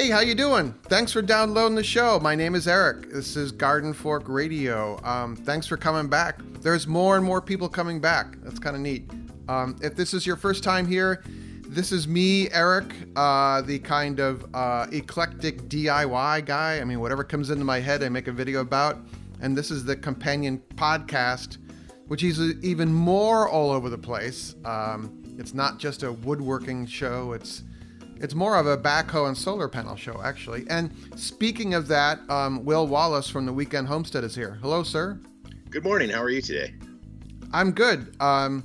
Hey, how you doing? Thanks for downloading the show. My name is Eric. This is Garden Fork Radio. Thanks for coming back. There's more and more people coming back. That's kind of neat. If this is your first time here, this is me, Eric, the kind of eclectic DIY guy. I mean, whatever comes into my head, I make a video about. And this is the companion podcast, which is even more all over the place. It's not just a woodworking show. It's more of a backhoe and solar panel show, actually. And speaking of that, Will Wallace from the Weekend Homestead is here. Hello, sir. Good morning. How are you today? I'm good. I'm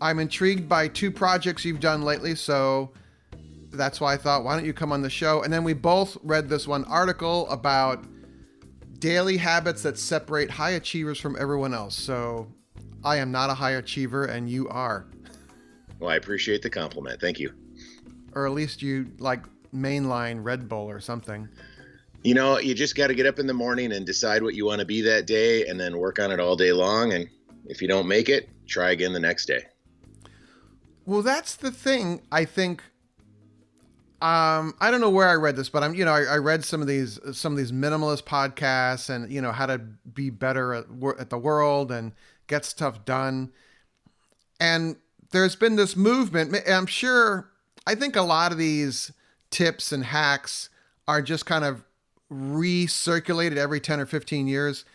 intrigued by two projects you've done lately, so that's why I thought, why don't you come on the show? And then we both read this one article about daily habits that separate high achievers from everyone else. So I am not a high achiever, and you are. Well, I appreciate the compliment. Thank you. Or at least you like mainline Red Bull or something. You know, you just got to get up in the morning and decide what you want to be that day and then work on it all day long. And if you don't make it, try again the next day. Well, that's the thing. I think, I don't know where I read this, but I read some of these minimalist podcasts and, how to be better at the world and get stuff done. And there's been this movement. I think a lot of these tips and hacks are just kind of recirculated every 10 or 15 years.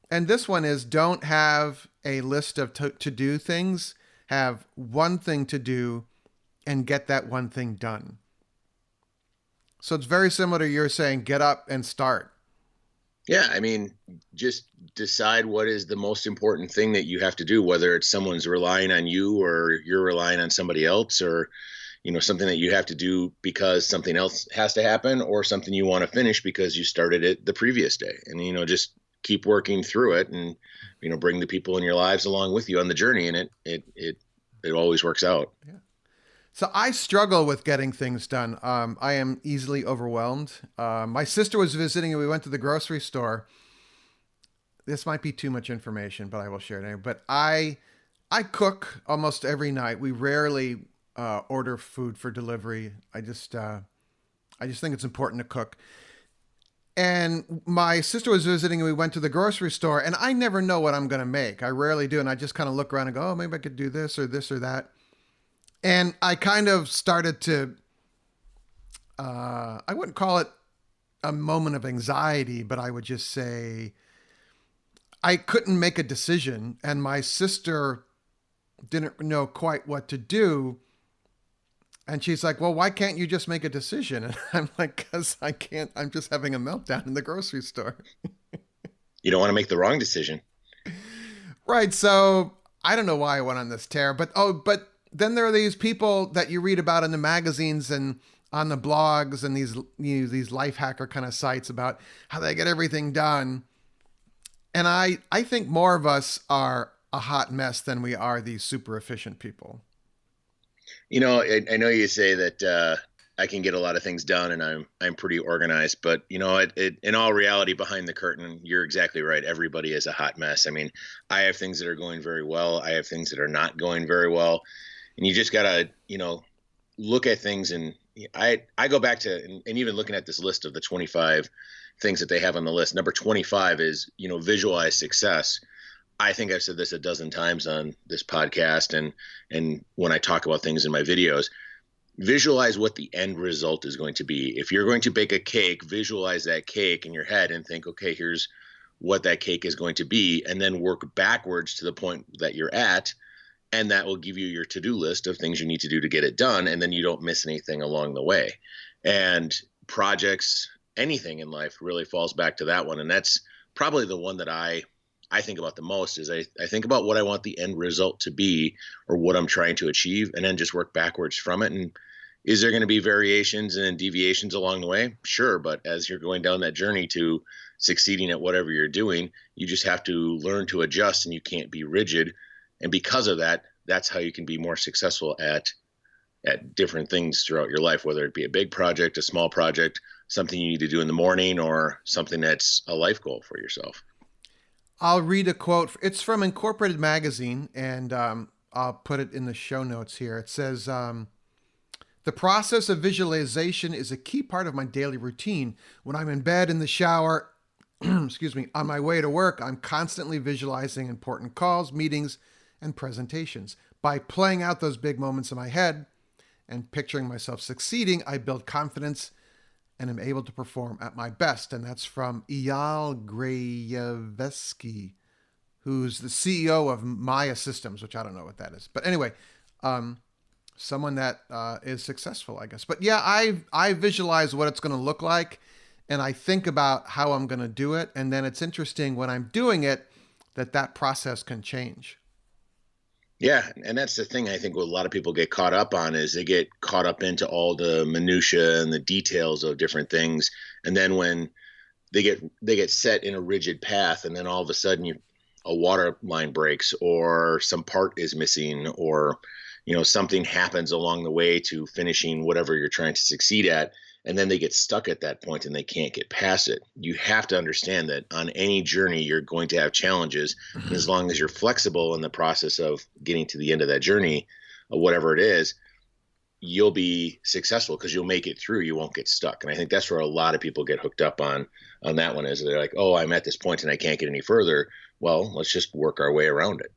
And this one is don't have a list of to-do things. Have one thing to do and get that one thing done. So it's very similar to you're saying, get up and start. Yeah, I mean, just decide what is the most important thing that you have to do, whether it's someone's relying on you or you're relying on somebody else, or something that you have to do because something else has to happen, or something you want to finish because you started it the previous day. And, just keep working through it and, bring the people in your lives along with you on the journey. And it always works out. Yeah. So I struggle with getting things done. I am easily overwhelmed. My sister was visiting and we went to the grocery store. This might be too much information, but I will share it anyway. But I cook almost every night. We rarely order food for delivery. I just think it's important to cook. And my sister was visiting and we went to the grocery store, and I never know what I'm going to make. I rarely do. And I just kind of look around and go, oh, maybe I could do this or that. And I kind of started to, I wouldn't call it a moment of anxiety, but I would just say I couldn't make a decision, and my sister didn't know quite what to do. And she's like, well, why can't you just make a decision? And I'm like, because I can't. I'm just having a meltdown in the grocery store. You don't want to make the wrong decision. Right. So I don't know why I went on this tear. But then there are these people that you read about in the magazines and on the blogs and these life hacker kind of sites about how they get everything done. And I think more of us are a hot mess than we are these super efficient people. I know you say that I can get a lot of things done and I'm pretty organized, but in all reality, behind the curtain, you're exactly right. Everybody is a hot mess. I mean, I have things that are going very well. I have things that are not going very well. And you just gotta, look at things. And I go back to, and even looking at this list of the 25 things that they have on the list, number 25 is, visualize success. I think I've said this a dozen times on this podcast and when I talk about things in my videos, visualize what the end result is going to be. If you're going to bake a cake, visualize that cake in your head and think, okay, here's what that cake is going to be, and then work backwards to the point that you're at. And that will give you your to-do list of things you need to do to get it done. And then you don't miss anything along the way. And projects, anything in life really falls back to that one. And that's probably the one that I think about the most is I think about what I want the end result to be or what I'm trying to achieve, and then just work backwards from it. And is there going to be variations and deviations along the way? Sure. But as you're going down that journey to succeeding at whatever you're doing, you just have to learn to adjust, and you can't be rigid. And because of that, that's how you can be more successful at different things throughout your life, whether it be a big project, a small project, something you need to do in the morning, or something that's a life goal for yourself. I'll read a quote. It's from Incorporated Magazine, and I'll put it in the show notes here. It says, The process of visualization is a key part of my daily routine. When I'm in bed, in the shower, excuse me, on my way to work, I'm constantly visualizing important calls, meetings, and presentations. By playing out those big moments in my head and picturing myself succeeding, I build confidence and am able to perform at my best. And that's from Eyal Grayevsky, who's the CEO of Maya Systems, which I don't know what that is. But anyway, someone that is successful, I guess. But yeah, I visualize what it's going to look like, and I think about how I'm going to do it. And then it's interesting when I'm doing it that process can change. Yeah, and that's the thing I think what a lot of people get caught up on is they get caught up into all the minutia and the details of different things, and then when they get set in a rigid path, and then all of a sudden a water line breaks or some part is missing, or something happens along the way to finishing whatever you're trying to succeed at, and then they get stuck at that point and they can't get past it. You have to understand that on any journey you're going to have challenges, and as long as you're flexible in the process of getting to the end of that journey, whatever it is, you'll be successful because you'll make it through. You won't get stuck. And I think that's where a lot of people get hooked up on that one, is they're like, oh, I'm at this point and I can't get any further. Well, let's just work our way around it.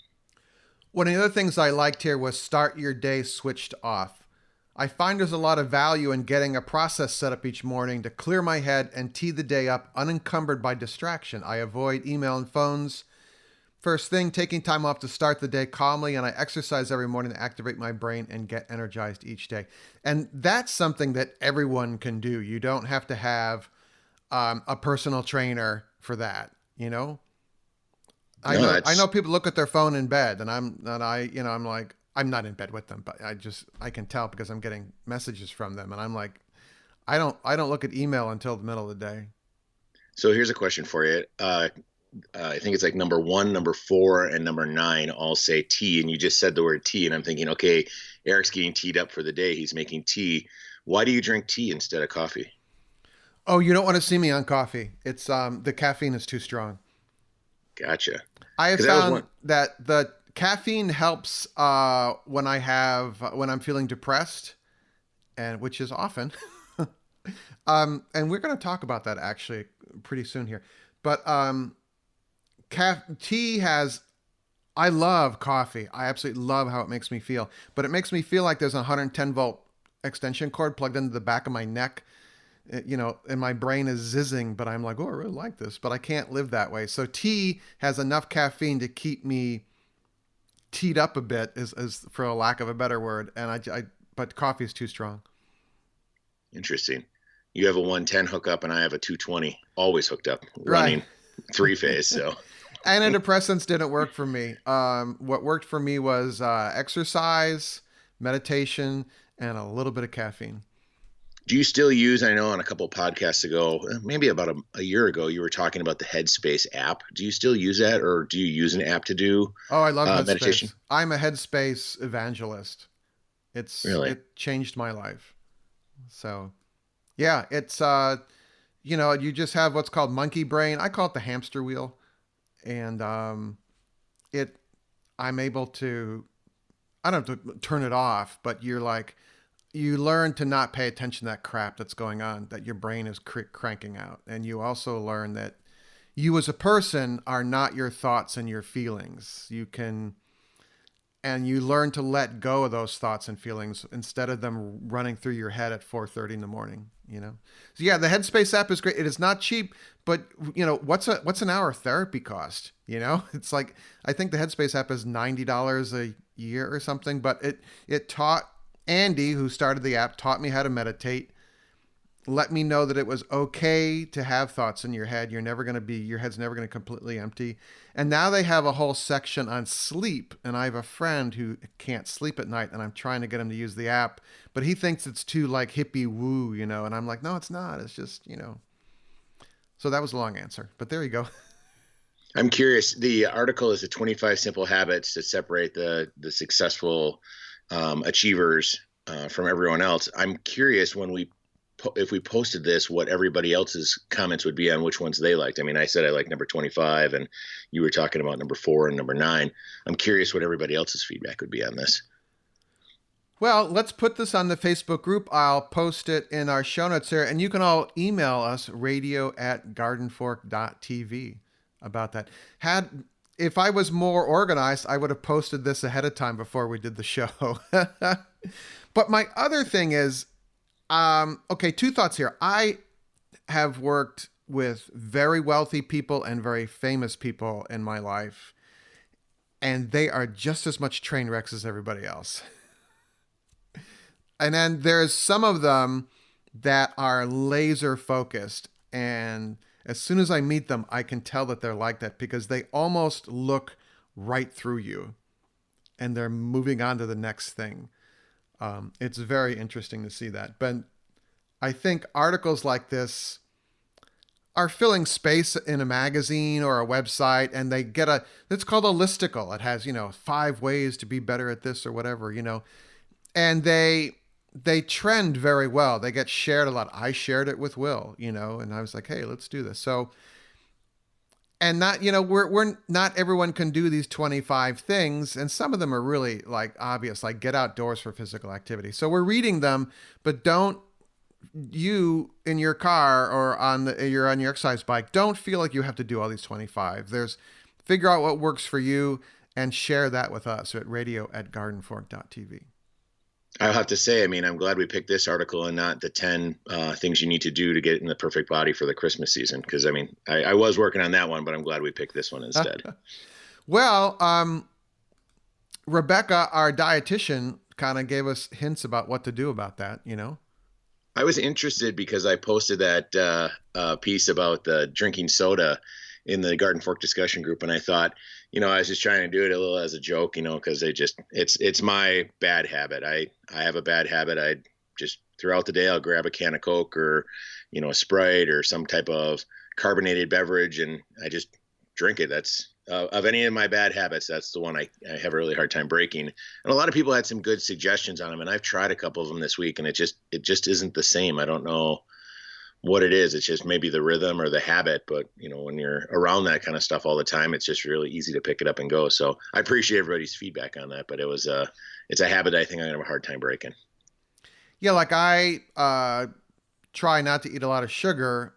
One of the other things I liked here was start your day switched off. I find there's a lot of value in getting a process set up each morning to clear my head and tee the day up unencumbered by distraction. I avoid email and phones first thing, taking time off to start the day calmly, and I exercise every morning to activate my brain and get energized each day. And that's something that everyone can do. You don't have to have a personal trainer for that, I know people look at their phone in bed, and I'm like, I'm not in bed with them, but I can tell because I'm getting messages from them, and I'm like, I don't look at email until the middle of the day. So here's a question for you. I think it's like number 1, number 4, and number 9 all say tea, and you just said the word tea, and I'm thinking, okay, Eric's getting teed up for the day. He's making tea. Why do you drink tea instead of coffee? Oh, you don't want to see me on coffee. It's the caffeine is too strong. Gotcha. I have found that the caffeine helps when I'm feeling depressed, and which is often. And we're going to talk about that actually pretty soon here. But tea has. I love coffee. I absolutely love how it makes me feel. But it makes me feel like there's a 110-volt extension cord plugged into the back of my neck. And my brain is zizzing, but I'm like, oh, I really like this, but I can't live that way. So tea has enough caffeine to keep me teed up a bit, is for a lack of a better word. And but coffee is too strong. Interesting. You have a 110 hookup and I have a 220 always hooked up, running right. 3-phase. So antidepressants didn't work for me. What worked for me was exercise, meditation, and a little bit of caffeine. Do you still use, I know on a couple of podcasts ago, maybe about a year ago, you were talking about the Headspace app. Do you still use that, or do you use an app to do I love Headspace. Meditation? I'm a Headspace evangelist. It changed my life. So yeah, it's, you just have what's called monkey brain. I call it the hamster wheel. And I'm able to, I don't have to turn it off, but you learn to not pay attention to that crap that's going on, that your brain is cranking out. And you also learn that you as a person are not your thoughts and your feelings. And you learn to let go of those thoughts and feelings instead of them running through your head at 4:30 in the morning, So yeah, the Headspace app is great. It is not cheap, but what's an hour of therapy cost? It's like, I think the Headspace app is $90 a year or something, but it taught Andy, who started the app, taught me how to meditate, let me know that it was okay to have thoughts in your head. Your head's never going to completely empty. And now they have a whole section on sleep. And I have a friend who can't sleep at night, and I'm trying to get him to use the app, but he thinks it's too like hippie woo, and I'm like, no, it's not. It's just, So that was a long answer, but there you go. I'm curious. The article is the 25 simple habits that separate the successful achievers from everyone else. I'm curious if we posted this, what everybody else's comments would be on which ones they liked. I mean, I said I like number 25, and you were talking about number 4 and number 9. I'm curious what everybody else's feedback would be on this. Well, let's put this on the Facebook group. I'll post it in our show notes here, and you can all email us radio@gardenfork.tv about that. If I was more organized, I would have posted this ahead of time before we did the show. But my other thing is, okay, two thoughts here. I have worked with very wealthy people and very famous people in my life, and they are just as much train wrecks as everybody else. And then there's some of them that are laser focused. And as soon as I meet them, I can tell that they're like that because they almost look right through you and they're moving on to the next thing. It's very interesting to see that. But I think articles like this are filling space in a magazine or a website, and they get it's called a listicle. It has, 5 ways to be better at this or whatever, and they trend very well. They get shared a lot. I shared it with Will, and I was like, hey, let's do this. So, and not, we're not everyone can do these 25 things. And some of them are really like obvious, like get outdoors for physical activity. So we're reading them, but you in your car or you're on your exercise bike, don't feel like you have to do all these 25. Figure out what works for you and share that with us at radio@gardenfork.tv. I'll have to say, I'm glad we picked this article and not the 10 things you need to do to get in the perfect body for the Christmas season. Because, I was working on that one, but I'm glad we picked this one instead. Well, Rebecca, our dietitian, kind of gave us hints about what to do about that, I was interested because I posted that piece about the drinking soda in the Garden Fork discussion group. And I thought, I was just trying to do it a little as a joke, because it's my bad habit. I have a bad habit. I just throughout the day, I'll grab a can of Coke or, a Sprite or some type of carbonated beverage, and I just drink it. That's of any of my bad habits, that's the one I have a really hard time breaking. And a lot of people had some good suggestions on them, and I've tried a couple of them this week, and it just isn't the same. I don't know what it is. It's just maybe the rhythm or the habit, but when you're around that kind of stuff all the time, it's just really easy to pick it up and go. So I appreciate everybody's feedback on that, but it's a habit I think I'm gonna have a hard time breaking. Yeah. Like I try not to eat a lot of sugar,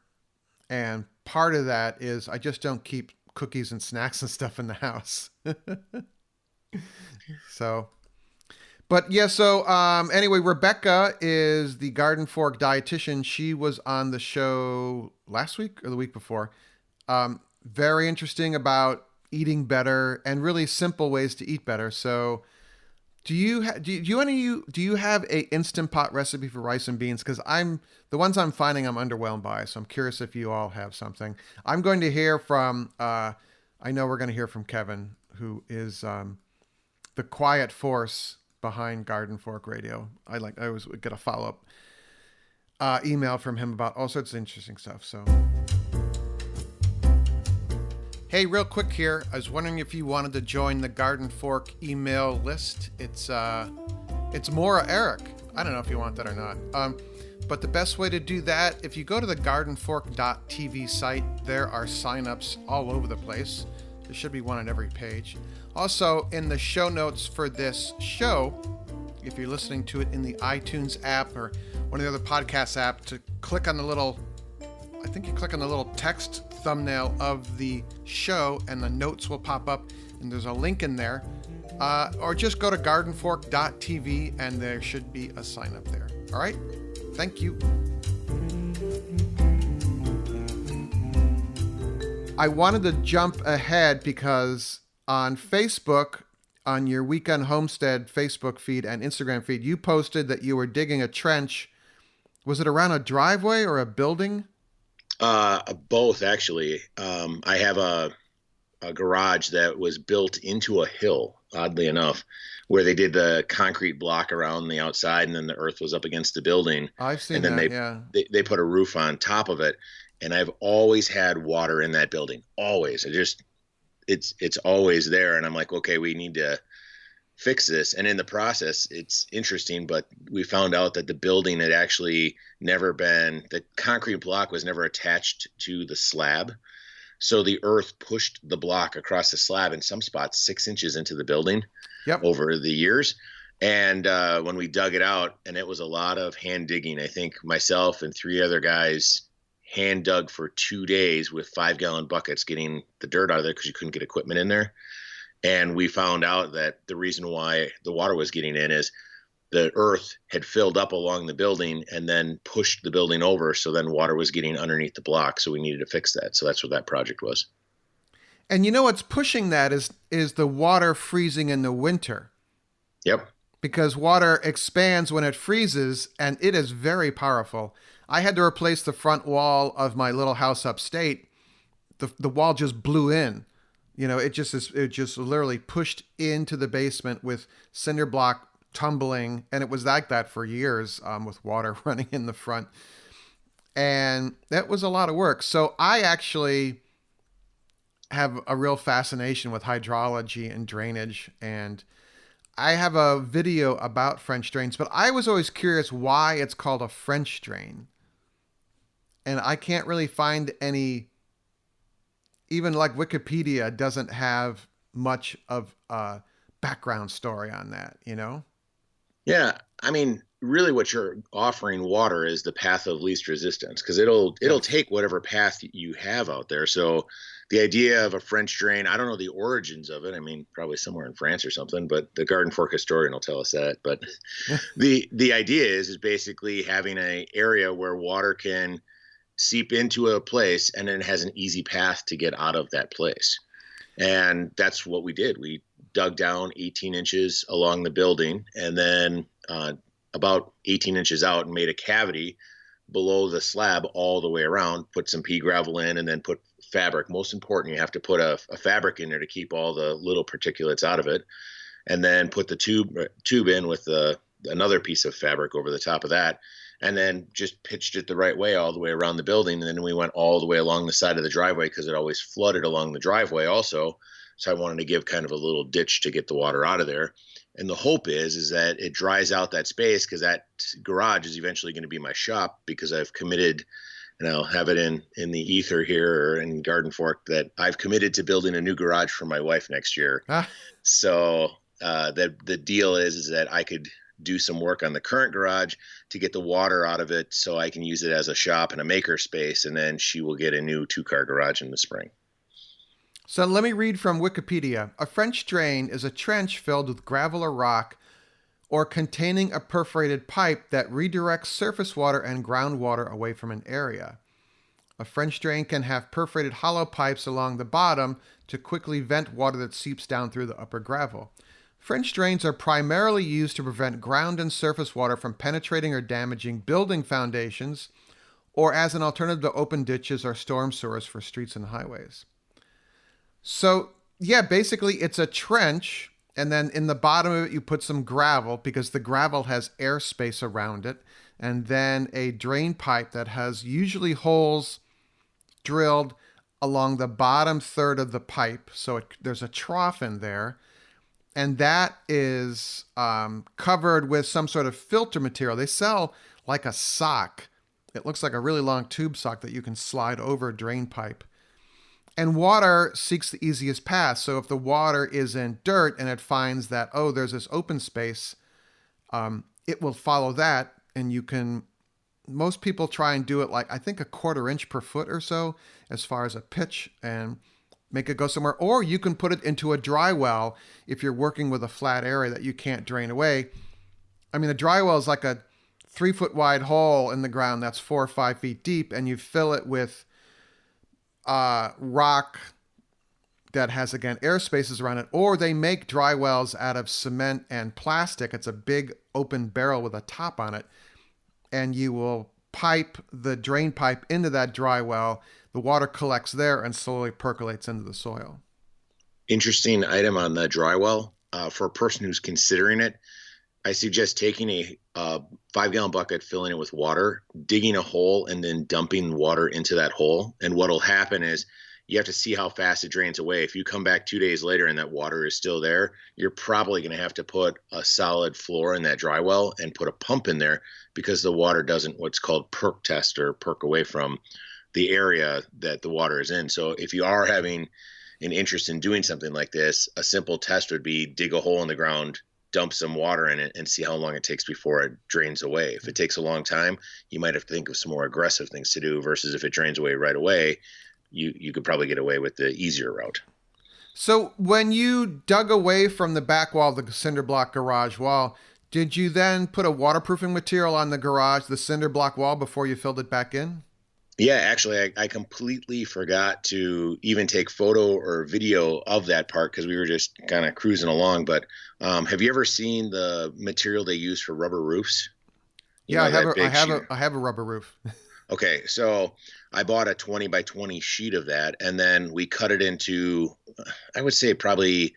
and part of that is I just don't keep cookies and snacks and stuff in the house. So, but yeah, so anyway, Rebecca is the Garden Fork dietitian. She was on the show last week or the week before. Very interesting about eating better and really simple ways to eat better. So do you have a Instant Pot recipe for rice and beans? Because the ones I'm finding I'm underwhelmed by. So I'm curious if you all have something. I'm going to hear from, I know we're going to hear from Kevin, who is the quiet force behind Garden Fork Radio. I always get a follow-up email from him about all sorts of interesting stuff. So, hey, real quick here. I was wondering if you wanted to join the Garden Fork email list. It's Maura Eric. I don't know if you want that or not. But the best way to do that, if you go to the gardenfork.tv site, there are signups all over the place. There should be one on every page. Also, in the show notes for this show, if you're listening to it in the iTunes app or one of the other podcast apps, to click on the little text thumbnail of the show, and the notes will pop up, and there's a link in there. Or just go to gardenfork.tv, and there should be a sign up there. All right? Thank you. I wanted to jump ahead because on Facebook, on your Weekend Homestead Facebook feed and Instagram feed, you posted that you were digging a trench. Was it around a driveway or a building? Both, actually. I have a garage that was built into a hill, oddly enough, where they did the concrete block around the outside, and then the earth was up against the building. I've seen and then that, they put a roof on top of it, and I've always had water in that building. Always. It's always there, and I'm like, okay, we need to fix this. And in the process, it's interesting, but we found out that the building had actually the concrete block was never attached to the slab. So the earth pushed the block across the slab in some spots 6 inches into the building over the years. And when we dug it out, and it was a lot of hand digging. I think myself and three other guys hand dug for 2 days with 5-gallon buckets, getting the dirt out of there because you couldn't get equipment in there. And we found out that the reason why the water was getting in is the earth had filled up along the building and then pushed the building over. So then water was getting underneath the block. So we needed to fix that. So that's what that project was. And you know what's pushing that is the water freezing in the winter. Yep. Because water expands when it freezes, and it is very powerful. I had to replace the front wall of my little house upstate. The wall just blew in. You know, it just literally pushed into the basement with cinder block tumbling, and it was like that for years, with water running in the front. And that was a lot of work. So I actually have a real fascination with hydrology and drainage, and I have a video about French drains, but I was always curious why it's called a French drain. And I can't really find any, even like Wikipedia doesn't have much of a background story on that, you know? Yeah. I mean, really what you're offering water is the path of least resistance because it'll Yes. take whatever path you have out there. So the idea of a French drain, I don't know the origins of it. I mean, probably somewhere in France or something, but the Garden Fork historian will tell us that. But the idea is basically having an area where water can seep into a place and then it has an easy path to get out of that place. And that's what we did. We dug down 18 inches along the building and then about 18 inches out and made a cavity below the slab all the way around, put some pea gravel in, and then put fabric. Most important, you have to put a fabric in there to keep all the little particulates out of it, and then put the tube in with another piece of fabric over the top of that, and then just pitched it the right way all the way around the building. And then we went all the way along the side of the driveway because it always flooded along the driveway also. So I wanted to give kind of a little ditch to get the water out of there. And the hope is that it dries out that space because that garage is eventually going to be my shop because I've committed, and I'll have it in the ether here or in Garden Fork that I've committed to building a new garage for my wife next year. Ah, So the deal is that I could do some work on the current garage to get the water out of it so I can use it as a shop and a maker space. And then she will get a new 2-car garage in the spring. so let me read from Wikipedia. A French drain is a trench filled with gravel or rock or containing a perforated pipe that redirects surface water and groundwater away from an area. A French drain can have perforated hollow pipes along the bottom to quickly vent water that seeps down through the upper gravel. French drains are primarily used to prevent ground and surface water from penetrating or damaging building foundations, or as an alternative to open ditches or storm sewers for streets and highways. So, yeah, basically it's a trench, and then in the bottom of it you put some gravel because the gravel has airspace around it, and then a drain pipe that has usually holes drilled along the bottom third of the pipe. So there's a trough in there, and that is covered with some sort of filter material. They sell like a sock. It looks like a really long tube sock that you can slide over a drain pipe. And water seeks the easiest path. So if the water is in dirt and it finds that, oh, there's this open space, it will follow that. And you can, most people try and do it like, I think, a 1/4 inch per foot or so as far as a pitch and make it go somewhere. Or you can put it into a dry well if you're working with a flat area that you can't drain away. I mean, a dry well is like a 3-foot wide hole in the ground that's 4 or 5 feet deep, and you fill it with rock that has, again, air spaces around it. Or they make dry wells out of cement and plastic. It's a big open barrel with a top on it, and you will pipe the drain pipe into that dry well. The water collects there and slowly percolates into the soil. Interesting item on the dry well. For a person who's considering it, I suggest taking a 5-gallon bucket, filling it with water, digging a hole, and then dumping water into that hole. And what'll happen is you have to see how fast it drains away. If you come back 2 days later and that water is still there, you're probably going to have to put a solid floor in that dry well and put a pump in there because the water doesn't what's called perk test or perk away from the area that the water is in. So if you are having an interest in doing something like this, a simple test would be dig a hole in the ground, dump some water in it and see how long it takes before it drains away. If it takes a long time, you might have to think of some more aggressive things to do, versus if it drains away right away, you could probably get away with the easier route. So when you dug away from the back wall of the cinder block garage wall, did you then put a waterproofing material on the garage, the cinder block wall, before you filled it back in? Yeah, actually, I completely forgot to even take photo or video of that part because we were just kind of cruising along. But have you ever seen the material they use for rubber roofs? Yeah, I have a rubber roof. Okay, so I bought a 20 by 20 sheet of that, and then we cut it into, I would say probably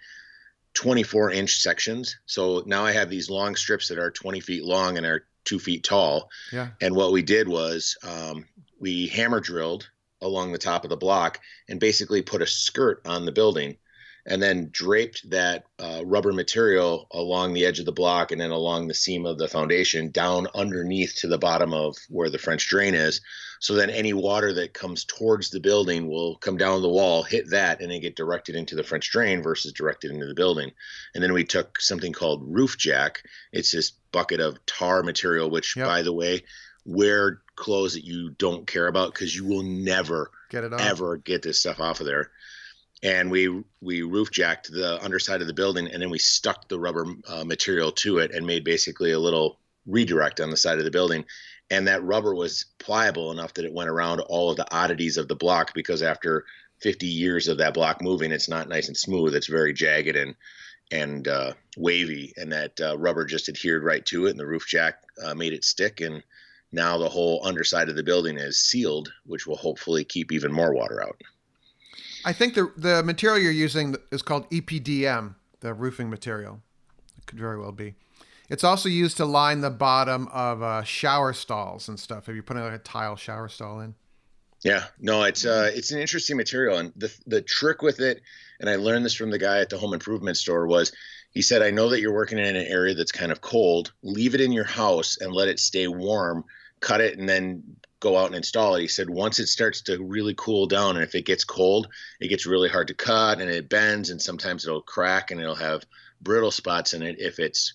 24-inch sections. So now I have these long strips that are 20 feet long and are 2 feet tall. Yeah. And what we did was we hammer drilled along the top of the block and basically put a skirt on the building, and then draped that rubber material along the edge of the block and then along the seam of the foundation down underneath to the bottom of where the French drain is. So then any water that comes towards the building will come down the wall, hit that, and then get directed into the French drain versus directed into the building. And then we took something called roof jack. It's this bucket of tar material, which, by the way, wear clothes that you don't care about because you will never ever get this stuff off of there. And we roof jacked the underside of the building, and then we stuck the rubber material to it and made basically a little redirect on the side of the building. And that rubber was pliable enough that it went around all of the oddities of the block, because after 50 years of that block moving, it's not nice and smooth. It's very jagged and wavy, and that rubber just adhered right to it, and the roof jack made it stick. And now the whole underside of the building is sealed, which will hopefully keep even more water out. I think the material you're using is called EPDM, the roofing material. It could very well be. It's also used to line the bottom of shower stalls and stuff. If you're putting like a tile shower stall in. Yeah, no, it's an interesting material, and the trick with it, and I learned this from the guy at the home improvement store, was he said, I know that you're working in an area that's kind of cold. Leave it in your house and let it stay warm. Cut it and then go out and install it. He said once it starts to really cool down, and if it gets cold, it gets really hard to cut and it bends, and sometimes it'll crack and it'll have brittle spots in it if it's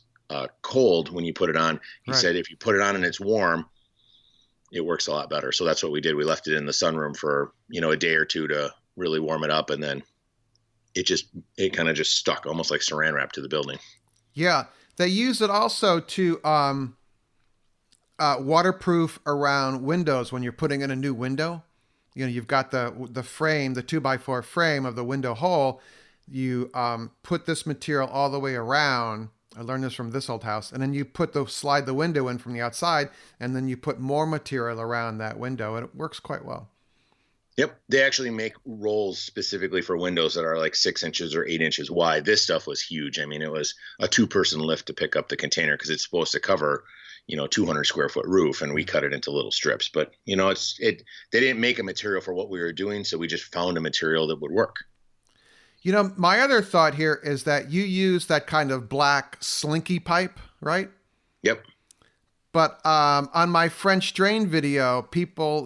cold when you put it on. He said if you put it on and it's warm, it works a lot better. So that's what we did. We left it in the sunroom for a day or two to really warm it up, and then it kind of just stuck almost like saran wrap to the building. Yeah, they use it also to waterproof around windows when you're putting in a new window. You've got the frame, the 2x4 frame of the window hole. You put this material all the way around. I learned this from this old house. And then you slide the window in from the outside, and then you put more material around that window, and it works quite well. Yep. They actually make rolls specifically for windows that are like 6 inches or 8 inches wide. This stuff was huge. I mean, it was a 2-person lift to pick up the container because it's supposed to cover 200 square foot roof, and we cut it into little strips. But they didn't make a material for what we were doing, so we just found a material that would work. My other thought here is that you use that kind of black slinky pipe, right? Yep. But on my French drain video,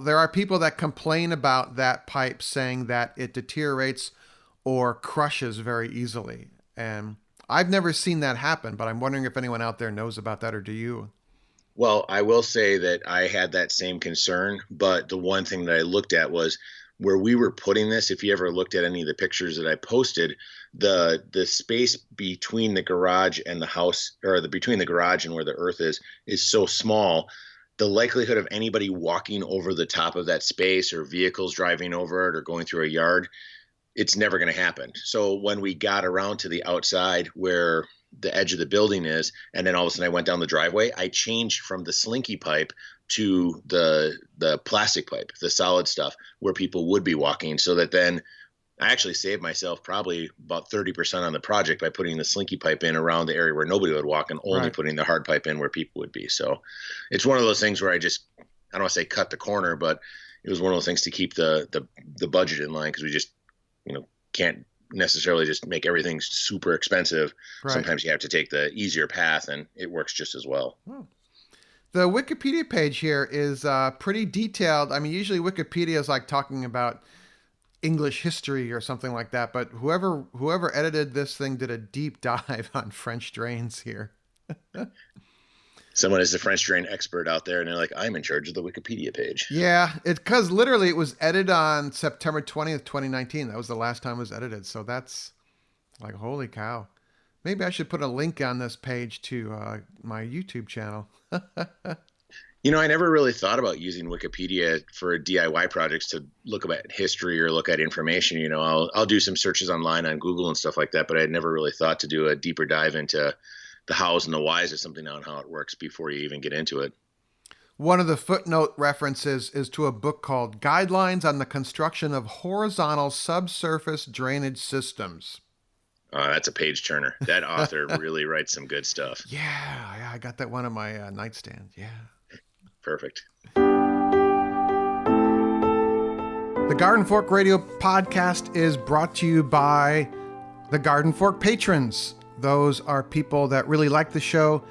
there are people that complain about that pipe, saying that it deteriorates or crushes very easily. And I've never seen that happen, but I'm wondering if anyone out there knows about that, or do you? Well, I will say that I had that same concern, but the one thing that I looked at was where we were putting this. If you ever looked at any of the pictures that I posted, the space between the garage and the house, or between the garage and where the earth is so small. The likelihood of anybody walking over the top of that space, or vehicles driving over it, or going through a yard, it's never going to happen. So when we got around to the outside where the edge of the building is, and then all of a sudden I went down the driveway, I changed from the slinky pipe to the plastic pipe, the solid stuff, where people would be walking, so that then I actually saved myself probably about 30% on the project by putting the slinky pipe in around the area where nobody would walk, and only putting the hard pipe in where people would be. So it's one of those things where I don't want to say cut the corner, but it was one of those things to keep the budget in line, because we just can't necessarily just make everything super expensive. Sometimes you have to take the easier path, and it works just as well. The Wikipedia page here is pretty detailed. I mean, usually Wikipedia is like talking about English history or something like that. But whoever edited this thing did a deep dive on French drains here. Someone is the French drain expert out there, and they're like, I'm in charge of the Wikipedia page. Yeah, because literally it was edited on September 20th, 2019. That was the last time it was edited. So that's like, holy cow. Maybe I should put a link on this page to my YouTube channel. I never really thought about using Wikipedia for DIY projects to look at history or look at information. I'll do some searches online on Google and stuff like that, but I had never really thought to do a deeper dive into the hows and the whys of something on how it works before you even get into it. One of the footnote references is to a book called Guidelines on the Construction of Horizontal Subsurface Drainage Systems. That's a page turner. That author really writes some good stuff. Yeah, I got that one on my nightstand. Yeah. Perfect. The Garden Fork Radio podcast is brought to you by the Garden Fork patrons. Those are people that really like the show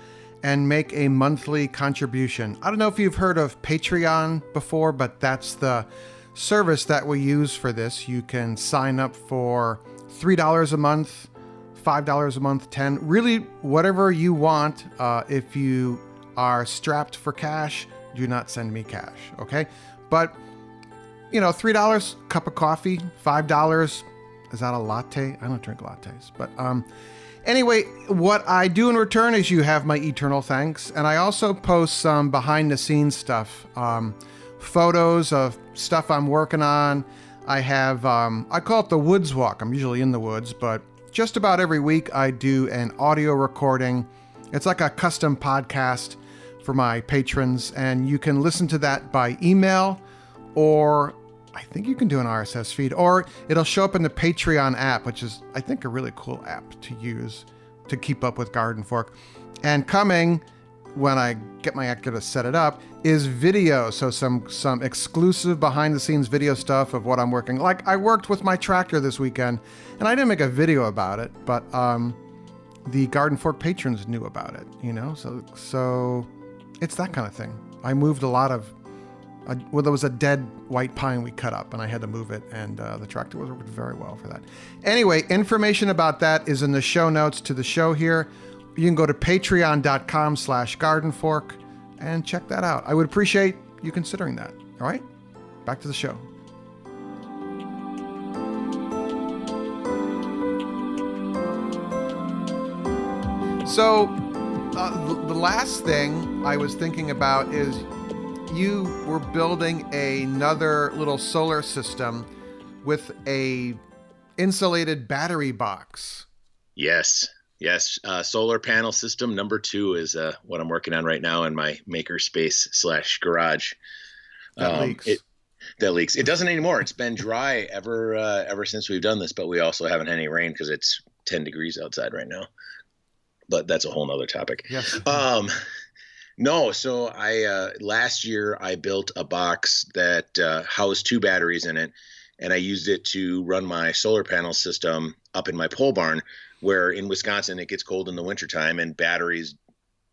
and make a monthly contribution. I don't know if you've heard of Patreon before, but that's the service that we use for this. You can sign up for $3 a month, $5 a month, $10, really whatever you want. If you are strapped for cash, do not send me cash, okay? But, $3, cup of coffee, $5, is that a latte? I don't drink lattes, but anyway, what I do in return is you have my eternal thanks, and I also post some behind-the-scenes stuff, photos of stuff I'm working on. I have, I call it the woods walk. I'm usually in the woods, but just about every week I do an audio recording. It's like a custom podcast for my patrons, and you can listen to that by email, or I think you can do an RSS feed, or it'll show up in the Patreon app, which is, I think, a really cool app to use to keep up with Garden Fork. And coming, when I get my actor to set it up, is video. So some exclusive behind-the-scenes video stuff of what I'm working. Like, I worked with my tractor this weekend, and I didn't make a video about it, but the Garden Fork patrons knew about it, So it's that kind of thing. I moved a lot of there was a dead white pine we cut up, and I had to move it, and the tractor worked very well for that. Anyway, information about that is in the show notes to the show here. You can go to patreon.com/gardenfork and check that out. I would appreciate you considering that. All right, back to the show. So the last thing I was thinking about is you were building another little solar system with a insulated battery box. Yes. Solar panel system number 2 is what I'm working on right now in my makerspace / garage. That leaks. That leaks. It doesn't anymore. It's been dry ever since we've done this, but we also haven't had any rain because it's 10 degrees outside right now. But that's a whole nother topic. Yes. No, so last year I built a box that housed 2 batteries in it, and I used it to run my solar panel system up in my pole barn, where in Wisconsin it gets cold in the wintertime, and batteries,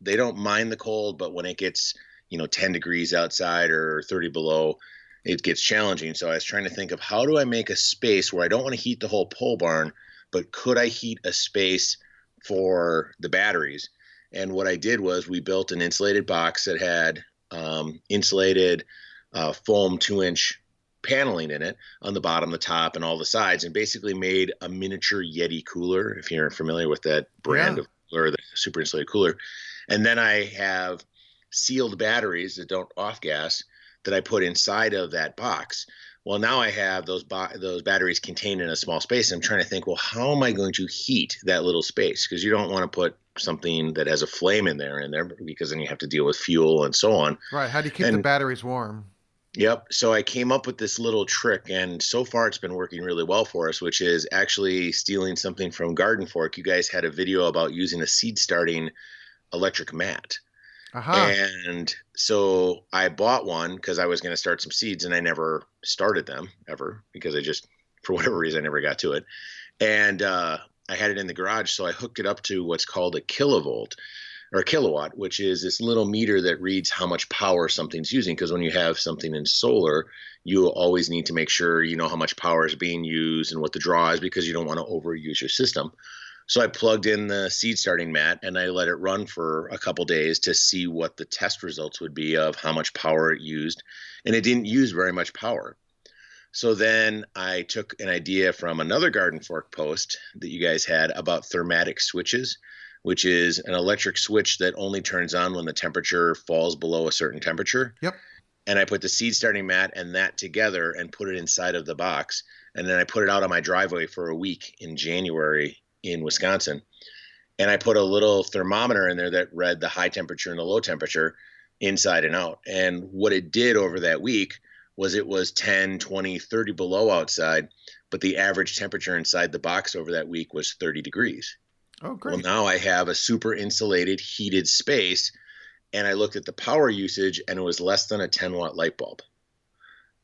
they don't mind the cold, but when it gets 10 degrees outside or 30 below, it gets challenging. So I was trying to think of, how do I make a space where I don't want to heat the whole pole barn, but could I heat a space for the batteries? And what I did was we built an insulated box that had insulated foam 2-inch paneling in it on the bottom, the top, and all the sides, and basically made a miniature Yeti cooler, if you're familiar with that brand of cooler, the super insulated cooler. And then I have sealed batteries that don't off gas that I put inside of that box. Well, now I have those batteries contained in a small space. I'm trying to think, well, how am I going to heat that little space? Because you don't want to put something that has a flame in there, because then you have to deal with fuel and so on. Right. How do you keep the batteries warm? Yep. So I came up with this little trick, and so far it's been working really well for us, which is actually stealing something from Garden Fork. You guys had a video about using a seed starting electric mat. And so I bought one because I was going to start some seeds, and I never started them ever because for whatever reason, I never got to it. And I had it in the garage, so I hooked it up to what's called a kilovolt or kilowatt, which is this little meter that reads how much power something's using. Because when you have something in solar, you always need to make sure you know how much power is being used and what the draw is, because you don't want to overuse your system. So I plugged in the seed starting mat and I let it run for a couple days to see what the test results would be of how much power it used. And it didn't use very much power. So then I took an idea from another Garden Fork post that you guys had about thermatic switches, which is an electric switch that only turns on when the temperature falls below a certain temperature. Yep. And I put the seed starting mat and that together and put it inside of the box. And then I put it out on my driveway for a week in January in Wisconsin. And I put a little thermometer in there that read the high temperature and the low temperature inside and out. And what it did over that week was it was 10, 20, 30 below outside, but the average temperature inside the box over that week was 30 degrees. Oh, great. Well, now I have a super insulated, heated space, and I looked at the power usage and it was less than a 10-watt light bulb.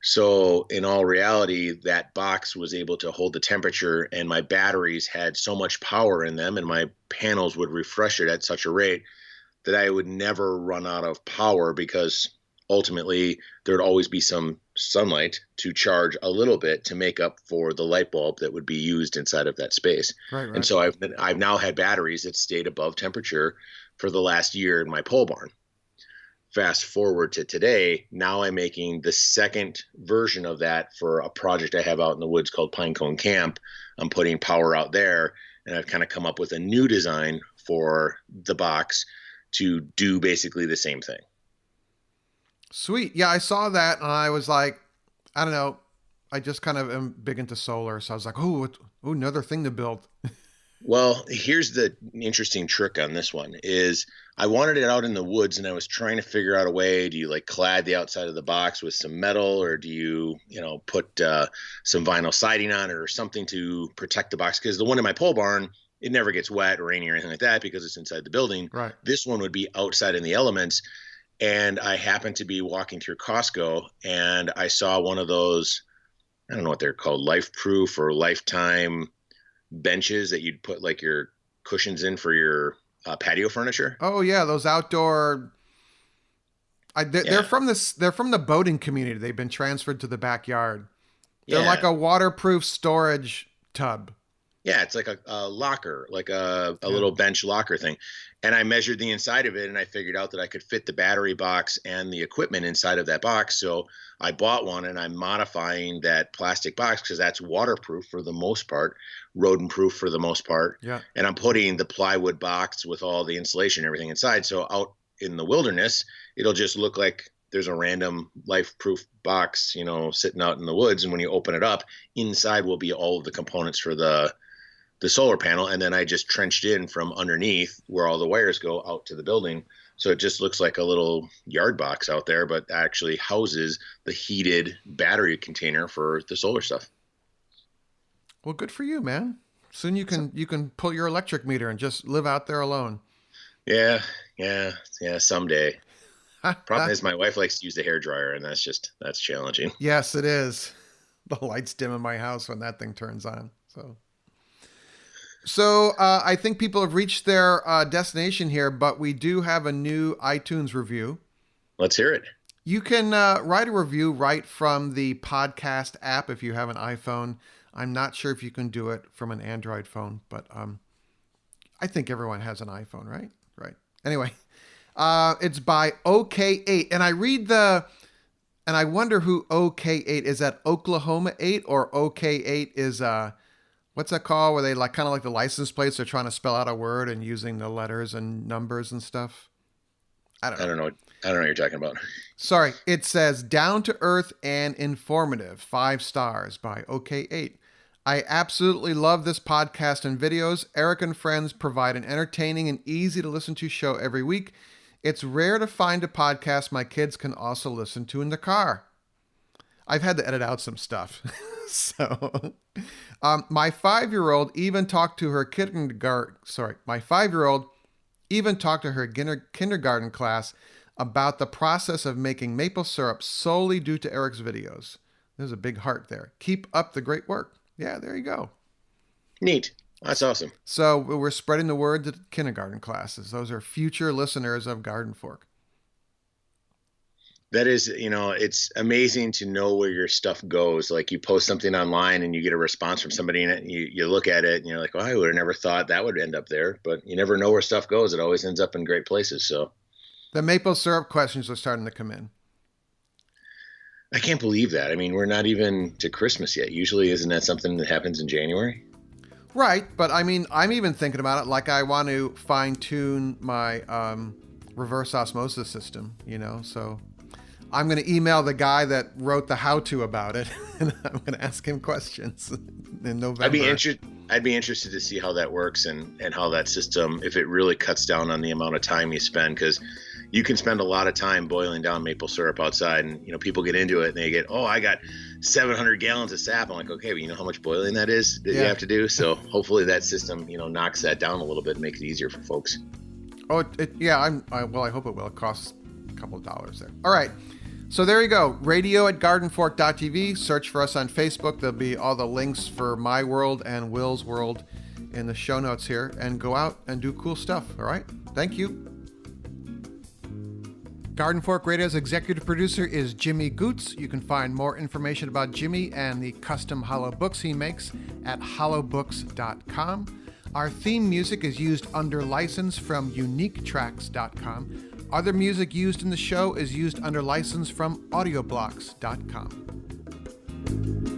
So in all reality, that box was able to hold the temperature, and my batteries had so much power in them and my panels would refresh it at such a rate that I would never run out of power, because ultimately there would always be some sunlight to charge a little bit to make up for the light bulb that would be used inside of that space. Right. And so I've now had batteries that stayed above temperature for the last year in my pole barn. Fast forward to today, now I'm making the second version of that for a project I have out in the woods called Pinecone Camp. I'm putting power out there, and I've kind of come up with a new design for the box to do basically the same thing. Sweet. Yeah, I saw that and I was like, I don't know. I just kind of am big into solar. So I was like, oh, another thing to build. Well, here's the interesting trick on this one is I wanted it out in the woods, and I was trying to figure out a way. Do you like clad the outside of the box with some metal, or do you put some vinyl siding on it or something to protect the box? Because the one in my pole barn, it never gets wet or rainy or anything like that because it's inside the building. Right. This one would be outside in the elements. And I happened to be walking through Costco, and I saw one of those, I don't know what they're called, life proof or lifetime benches that you'd put like your cushions in for your patio furniture. Oh yeah, those outdoor. They're from this. They're from the boating community. They've been transferred to the backyard. They're like a waterproof storage tub. Yeah, it's like a locker, like a little bench locker thing. And I measured the inside of it, and I figured out that I could fit the battery box and the equipment inside of that box. So I bought one, and I'm modifying that plastic box because that's waterproof for the most part, rodent-proof for the most part. Yeah. And I'm putting the plywood box with all the insulation and everything inside. So out in the wilderness, it'll just look like there's a random life-proof box, sitting out in the woods. And when you open it up, inside will be all of the components for the solar panel, and then I just trenched in from underneath where all the wires go out to the building. So it just looks like a little yard box out there, but actually houses the heated battery container for the solar stuff. Well, good for you, man. Soon you can pull your electric meter and just live out there alone. Yeah, someday. Problem is my wife likes to use the hairdryer, and that's challenging. Yes, it is. The lights dim in my house when that thing turns on. So I think people have reached their destination here, but we do have a new iTunes review. Let's hear it. You can write a review right from the podcast app if you have an iPhone. I'm not sure if you can do it from an Android phone, but I think everyone has an iPhone, right? Right. Anyway, it's by OK8. And I read and I wonder who OK8 is. That Oklahoma 8 or OK8 is... what's that called? Where they kind of like the license plates, they're trying to spell out a word and using the letters and numbers and stuff. I don't know what you're talking about. Sorry. It says down to earth and informative, 5 stars by OK8. I absolutely love this podcast and videos. Eric and friends provide an entertaining and easy to listen to show every week. It's rare to find a podcast my kids can also listen to in the car. I've had to edit out some stuff. So, my 5-year-old even talked to her kindergarten class about the process of making maple syrup solely due to Eric's videos. There's a big heart there. Keep up the great work. Yeah, there you go. Neat. That's awesome. So we're spreading the word to kindergarten classes. Those are future listeners of Garden Fork. That is, it's amazing to know where your stuff goes. Like you post something online and you get a response from somebody and you look at it and you're like, oh, I would have never thought that would end up there, but you never know where stuff goes. It always ends up in great places. So the maple syrup questions are starting to come in. I can't believe that. I mean, we're not even to Christmas yet. Usually, isn't that something that happens in January? Right. But I mean, I'm even thinking about it like I want to fine tune my reverse osmosis system, so I'm going to email the guy that wrote the how-to about it, and I'm going to ask him questions in November. I'd be interested to see how that works and how that system, if it really cuts down on the amount of time you spend, because you can spend a lot of time boiling down maple syrup outside, and people get into it and they get, oh, I got 700 gallons of sap. I'm like, okay, but you know how much boiling that is that you have to do? So hopefully that system, knocks that down a little bit and makes it easier for folks. Oh, I hope it will. It costs a couple of dollars there. All right. So there you go. radio@gardenfork.tv. Search for us on Facebook. There'll be all the links for my world and Will's world in the show notes here. And go out and do cool stuff. All right? Thank you. Garden Fork Radio's executive producer is Jimmy Goots. You can find more information about Jimmy and the custom hollow books he makes at hollowbooks.com. Our theme music is used under license from uniquetracks.com. Other music used in the show is used under license from audioblocks.com.